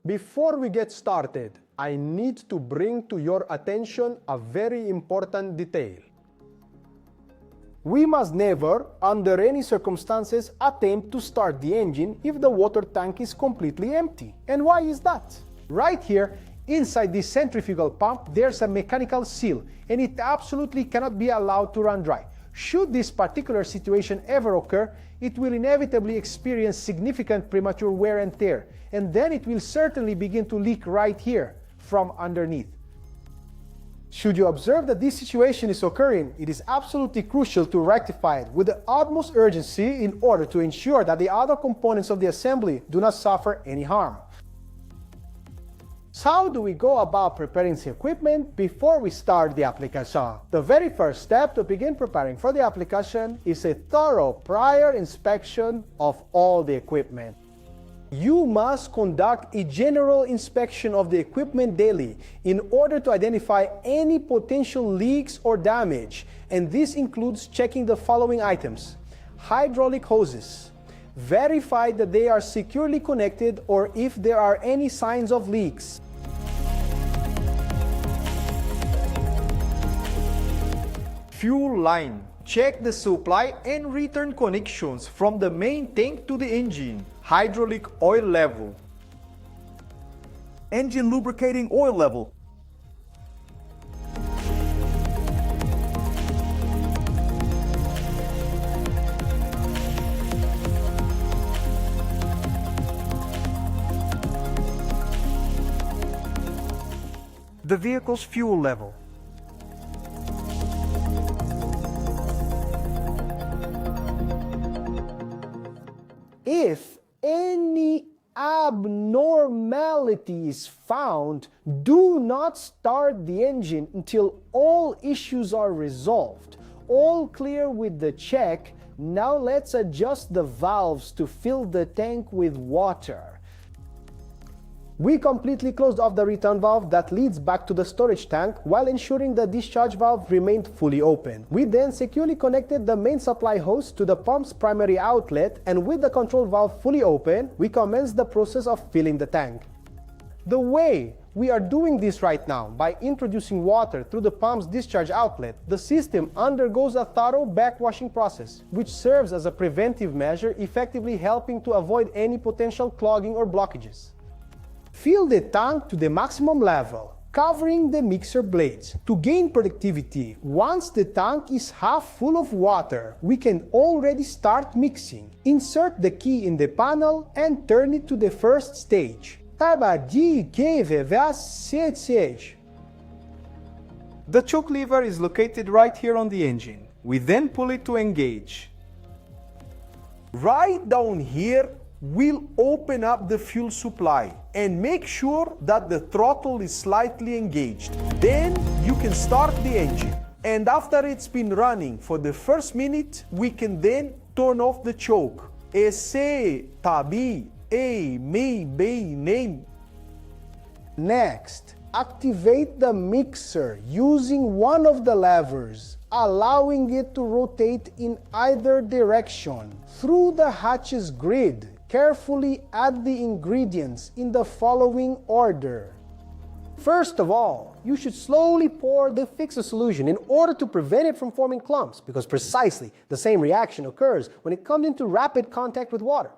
Before we get started, I need to bring to your attention a very important detail. We must never, under any circumstances, attempt to start the engine if the water tank is completely empty. And why is that? Right here, inside this centrifugal pump, there's a mechanical seal, and it absolutely cannot be allowed to run dry. Should this particular situation ever occur, it will inevitably experience significant premature wear and tear, and then it will certainly begin to leak right here from underneath. Should you observe that this situation is occurring, it is absolutely crucial to rectify it with the utmost urgency in order to ensure that the other components of the assembly do not suffer any harm. So how do we go about preparing the equipment before we start the application? The very first step to begin preparing for the application is a thorough prior inspection of all the equipment. You must conduct a general inspection of the equipment daily in order to identify any potential leaks or damage, and this includes checking the following items: hydraulic hoses, verify that they are securely connected or if there are any signs of leaks. Fuel line. Check the supply and return connections from the main tank to the engine. Hydraulic oil level. Engine lubricating oil level. The vehicle's fuel level. If any abnormality is found, do not start the engine until all issues are resolved. All clear with the check. Now let's adjust the valves to fill the tank with water. We completely closed off the return valve that leads back to the storage tank while ensuring the discharge valve remained fully open. We then securely connected the main supply hose to the pump's primary outlet, and with the control valve fully open, we commenced the process of filling the tank. The way we are doing this right now, by introducing water through the pump's discharge outlet, the system undergoes a thorough backwashing process, which serves as a preventive measure, effectively helping to avoid any potential clogging or blockages. Fill the tank to the maximum level, covering the mixer blades. To gain productivity, once the tank is half full of water, we can already start mixing. Insert the key in the panel and turn it to the first stage. The choke lever is located right here on the engine. We then pull it to engage. Right down here, we'll open up the fuel supply and make sure that the throttle is slightly engaged. Then you can start the engine. And after it's been running for the first minute, we can then turn off the choke. Next, activate the mixer using one of the levers, allowing it to rotate in either direction. Through the hatches grid, carefully add the ingredients in the following order. First of all, you should slowly pour the fixer solution in order to prevent it from forming clumps, because precisely the same reaction occurs when it comes into rapid contact with water.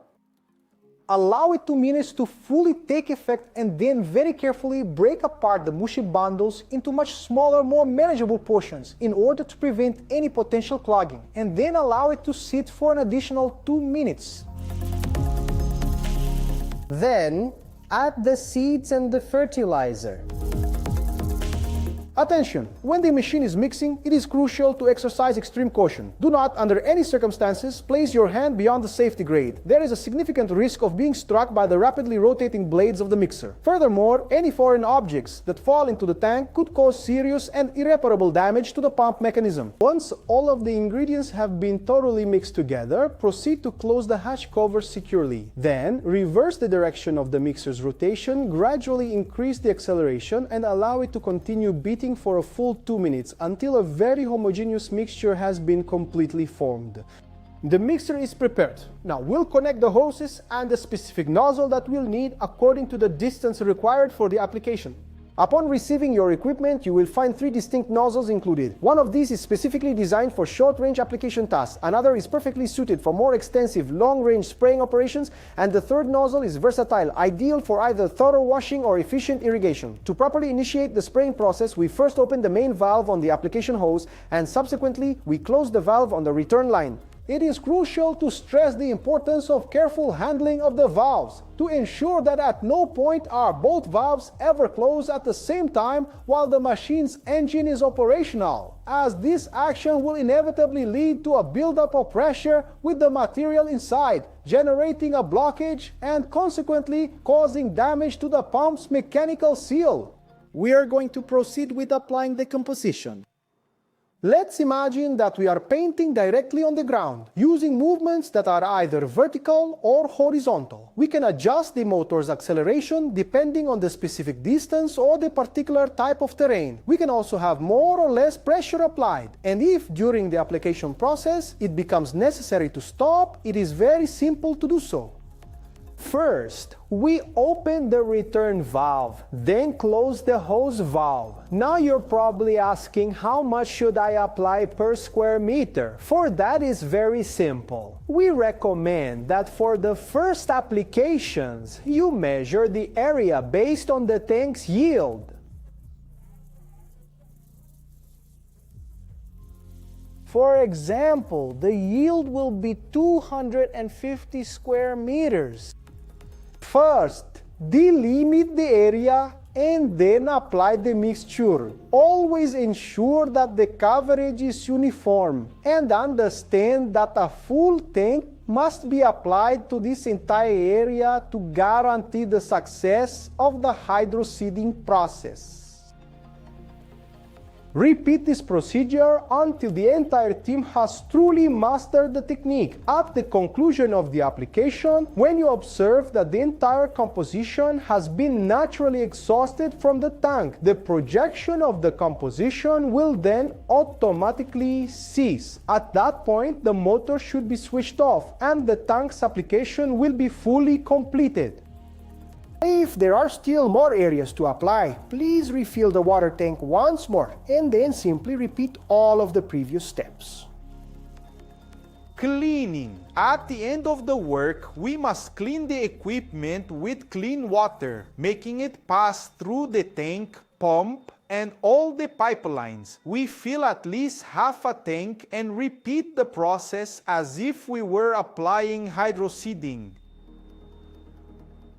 Allow it 2 minutes to fully take effect, and then very carefully break apart the mushy bundles into much smaller, more manageable portions in order to prevent any potential clogging, and then allow it to sit for an additional 2 minutes. Then, add the seeds and the fertilizer. Attention! When the machine is mixing, it is crucial to exercise extreme caution. Do not, under any circumstances, place your hand beyond the safety grade. There is a significant risk of being struck by the rapidly rotating blades of the mixer. Furthermore, any foreign objects that fall into the tank could cause serious and irreparable damage to the pump mechanism. Once all of the ingredients have been thoroughly mixed together, proceed to close the hatch cover securely. Then, reverse the direction of the mixer's rotation, gradually increase the acceleration, and allow it to continue beating for a full 2 minutes until a very homogeneous mixture has been completely formed. The mixture is prepared. Now we'll connect the hoses and the specific nozzle that we'll need according to the distance required for the application. Upon receiving your equipment, you will find 3 distinct nozzles included. One of these is specifically designed for short-range application tasks, another is perfectly suited for more extensive long-range spraying operations, and the third nozzle is versatile, ideal for either thorough washing or efficient irrigation. To properly initiate the spraying process, we first open the main valve on the application hose, and subsequently we close the valve on the return line. It is crucial to stress the importance of careful handling of the valves to ensure that at no point are both valves ever closed at the same time while the machine's engine is operational, as this action will inevitably lead to a buildup of pressure with the material inside, generating a blockage and consequently causing damage to the pump's mechanical seal. We are going to proceed with applying the composition. Let's imagine that we are painting directly on the ground, using movements that are either vertical or horizontal. We can adjust the motor's acceleration depending on the specific distance or the particular type of terrain. We can also have more or less pressure applied, and if during the application process it becomes necessary to stop, it is very simple to do so. First, we open the return valve, then close the hose valve. Now you're probably asking, how much should I apply per square meter? For that is very simple. We recommend that for the first applications, you measure the area based on the tank's yield. For example, the yield will be 250 square meters. First, delimit the area and then apply the mixture. Always ensure that the coverage is uniform and understand that a full tank must be applied to this entire area to guarantee the success of the hydroseeding process. Repeat this procedure until the entire team has truly mastered the technique. At the conclusion of the application, when you observe that the entire composition has been naturally exhausted from the tank, the projection of the composition will then automatically cease. At that point, the motor should be switched off and the tank's application will be fully completed. If there are still more areas to apply, please refill the water tank once more and then simply repeat all of the previous steps. Cleaning. At the end of the work, we must clean the equipment with clean water, making it pass through the tank, pump, and all the pipelines. We fill at least half a tank and repeat the process as if we were applying hydroseeding.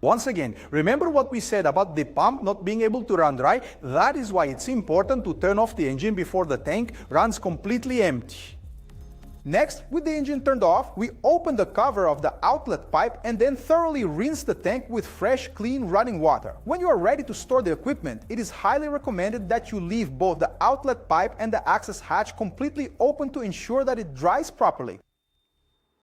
Once again, remember what we said about the pump not being able to run dry? That is why it's important to turn off the engine before the tank runs completely empty. Next, with the engine turned off, we open the cover of the outlet pipe and then thoroughly rinse the tank with fresh, clean running water. When you are ready to store the equipment, it is highly recommended that you leave both the outlet pipe and the access hatch completely open to ensure that it dries properly.